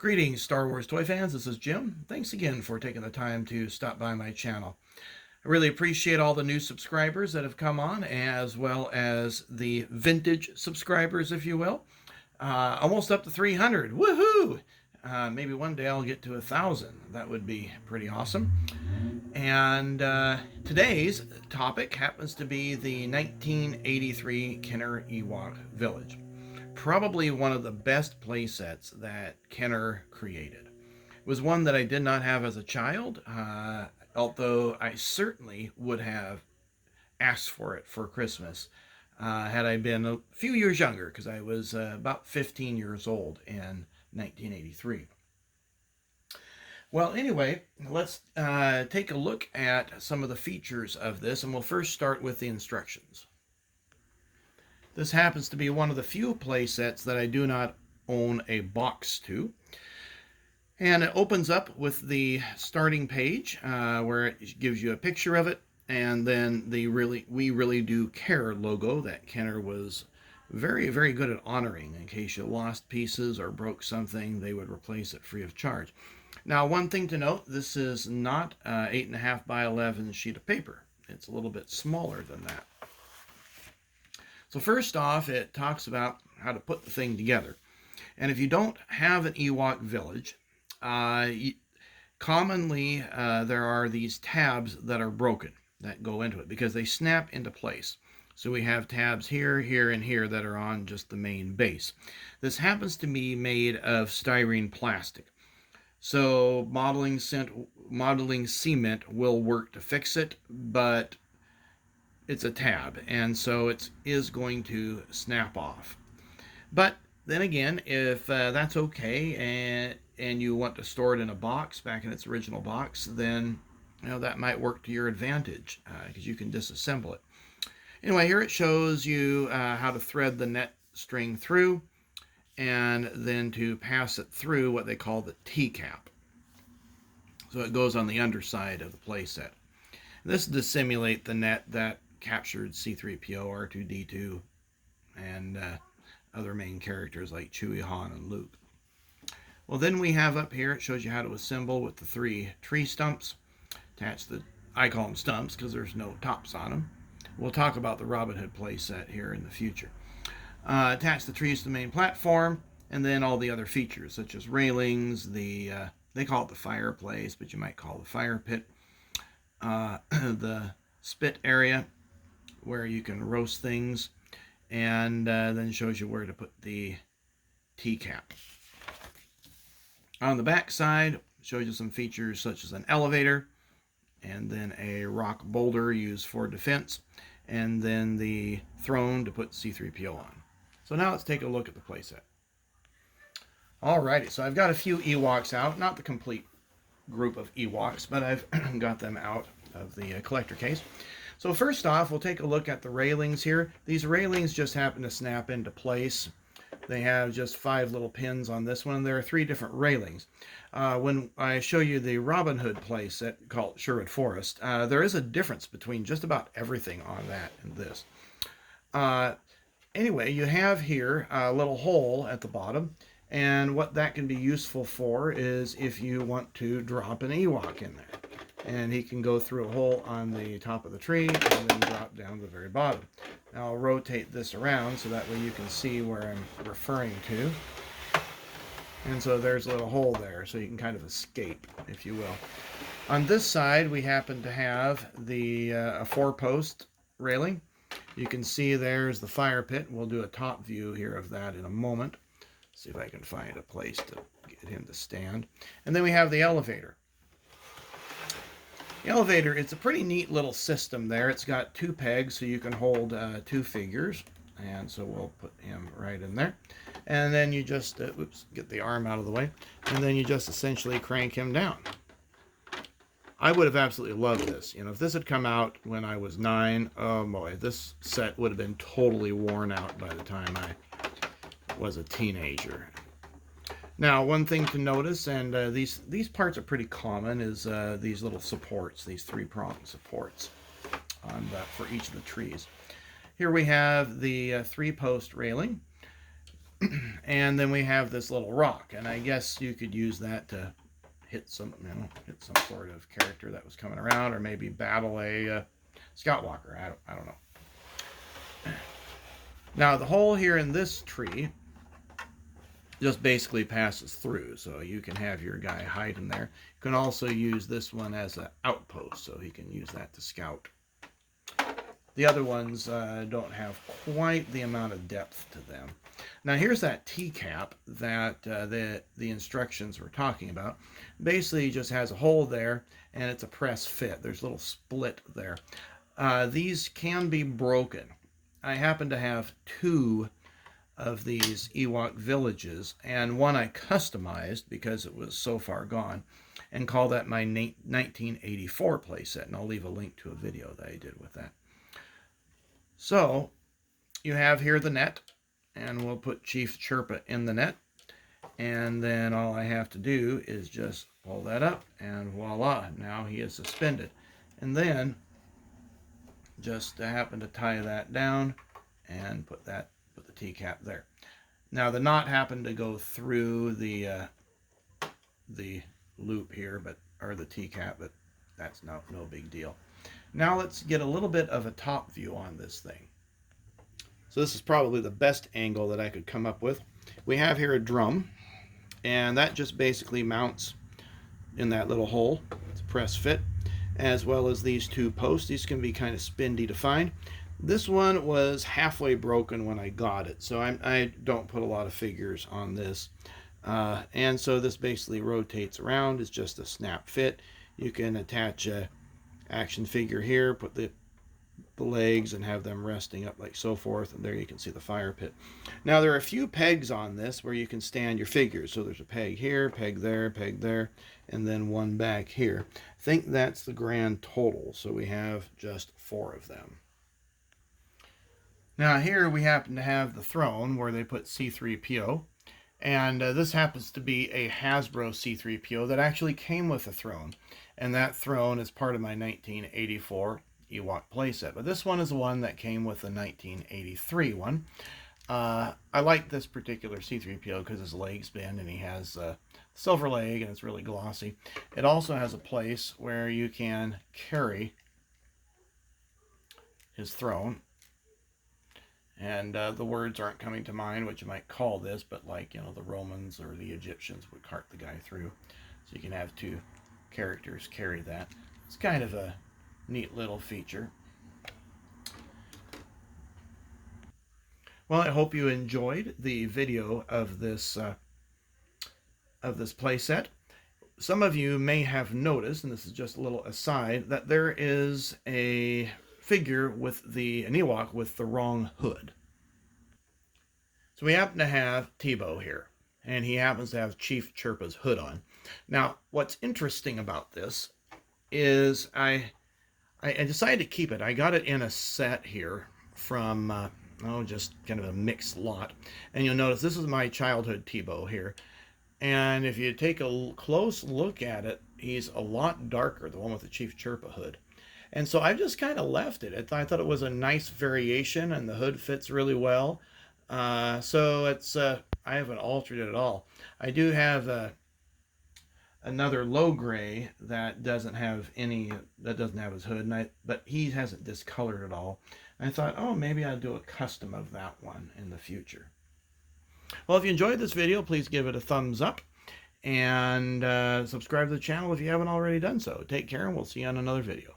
Greetings, Star Wars toy fans. This is Jim. Thanks again for taking the time to stop by my channel. I really appreciate all the new subscribers that have come on, as well as the vintage subscribers, if you will. Almost up to 300. Woohoo! Maybe one day I'll get to 1,000. That would be pretty awesome. And today's topic happens to be the 1983 Kenner Ewok Village. Probably one of the best playsets that Kenner created. It was one that I did not have as a child, although I certainly would have asked for it for Christmas had I been a few years younger, because I was about 15 years old in 1983. Well, anyway, let's take a look at some of the features of this, and we'll first start with the instructions. This happens to be one of the few playsets that I do not own a box to. And it opens up with the starting page where it gives you a picture of it, and then the We Really Do Care logo that Kenner was very, very good at honoring. In case you lost pieces or broke something, they would replace it free of charge. Now, one thing to note, this is not an 8.5 by 11 sheet of paper. It's a little bit smaller than that. So first off, it talks about how to put the thing together. And if you don't have an Ewok Village, commonly there are these tabs that are broken that go into it because they snap into place. So we have tabs here, here, and here that are on just the main base. This happens to be made of styrene plastic. So modeling cement will work to fix it, but it's a tab, and so it is going to snap off. But then again, if that's okay and you want to store it in a box back in its original box, then that might work to your advantage because you can disassemble it. Anyway, here it shows you how to thread the net string through and then to pass it through what they call the T-cap. So it goes on the underside of the playset. This is to simulate the net that captured C-3PO, R2-D2, and other main characters like Chewie, Han, and Luke. Well, then we have up here, it shows you how to assemble with the 3 tree stumps. I call them stumps because there's no tops on them. We'll talk about the Robin Hood playset here in the future. Attach the trees to the main platform, and then all the other features, such as railings, they call it the fireplace, but you might call it the fire pit, the spit area, where you can roast things, and then shows you where to put the T-cap. On the back side, shows you some features such as an elevator, and then a rock boulder used for defense, and then the throne to put C-3PO on. So now let's take a look at the playset. Alrighty, so I've got a few Ewoks out, not the complete group of Ewoks, but I've got them out of the collector case. So first off, we'll take a look at the railings here. These railings just happen to snap into place. They have just 5 little pins on this one, and there are 3 different railings. When I show you the Robin Hood playset called Sherwood Forest, there is a difference between just about everything on that and this. Anyway, you have here a little hole at the bottom, and what that can be useful for is if you want to drop an Ewok in there. And he can go through a hole on the top of the tree and then drop down to the very bottom. Now I'll rotate this around so that way you can see where I'm referring to. And so there's a little hole there, so you can kind of escape, if you will. On this side, we happen to have the a 4-post railing. You can see there's the fire pit. We'll do a top view here of that in a moment. See if I can find a place to get him to stand. And then we have the elevator. The elevator, it's a pretty neat little system there. It's got 2 pegs, so you can hold 2 figures. And so we'll put him right in there. And then you just, get the arm out of the way. And then you just essentially crank him down. I would have absolutely loved this. If this had come out when I was 9, oh boy, this set would have been totally worn out by the time I was a teenager. Now, one thing to notice, and these parts are pretty common, is these little supports, these 3-prong supports for each of the trees. Here we have the 3-post railing. And then we have this little rock, and I guess you could use that to hit some, hit some sort of character that was coming around, or maybe battle a Scout Walker. I don't know. Now the hole here in this tree just basically passes through, so you can have your guy hide in there. You can also use this one as an outpost, so he can use that to scout. The other ones don't have quite the amount of depth to them. Now here's that T-cap that the instructions were talking about. Basically just has a hole there, and it's a press fit. There's a little split there. These can be broken. I happen to have 2 of these Ewok Villages, and one I customized because it was so far gone, and call that my 1984 playset, and I'll leave a link to a video that I did with that. So you have here the net, and we'll put Chief Chirpa in the net, and then all I have to do is just pull that up, and voila, now he is suspended. And then just happen to tie that down and put the T-cap there. Now the knot happened to go through the loop here, or the T-cap, but that's no big deal. Now let's get a little bit of a top view on this thing. So this is probably the best angle that I could come up with. We have here a drum, and that just basically mounts in that little hole. It's a press fit, as well as these 2 posts. These can be kind of spindly to find. This one was halfway broken when I got it, so I don't put a lot of figures on this. And so this basically rotates around. It's just a snap fit. You can attach a action figure here, put the legs and have them resting up like so forth, and there you can see the fire pit. Now there are a few pegs on this where you can stand your figures. So there's a peg here, peg there, and then one back here. I think that's the grand total, so we have just 4 of them. Now here we happen to have the throne where they put C-3PO, and this happens to be a Hasbro C-3PO that actually came with a throne, and that throne is part of my 1984 Ewok playset. But this one is the one that came with the 1983 one. I like this particular C-3PO because his legs bend, and he has a silver leg, and it's really glossy. It also has a place where you can carry his throne. And the words aren't coming to mind what you might call this, but like, the Romans or the Egyptians would cart the guy through. So you can have 2 characters carry that. It's kind of a neat little feature. Well, I hope you enjoyed the video of this playset. Some of you may have noticed, and this is just a little aside, that there is a figure with an Ewok with the wrong hood. So we happen to have Tebow here, and he happens to have Chief Chirpa's hood on. Now, what's interesting about this is I decided to keep it. I got it in a set here from, just kind of a mixed lot. And you'll notice this is my childhood Tebow here. And if you take a close look at it, he's a lot darker, the one with the Chief Chirpa hood. And so I just kind of left it. I thought it was a nice variation, and the hood fits really well. So it's I haven't altered it at all. I do have another low gray that doesn't have his hood, but he hasn't discolored at all. And I thought, oh, maybe I'll do a custom of that one in the future. Well, if you enjoyed this video, please give it a thumbs up, and subscribe to the channel if you haven't already done so. Take care, and we'll see you on another video.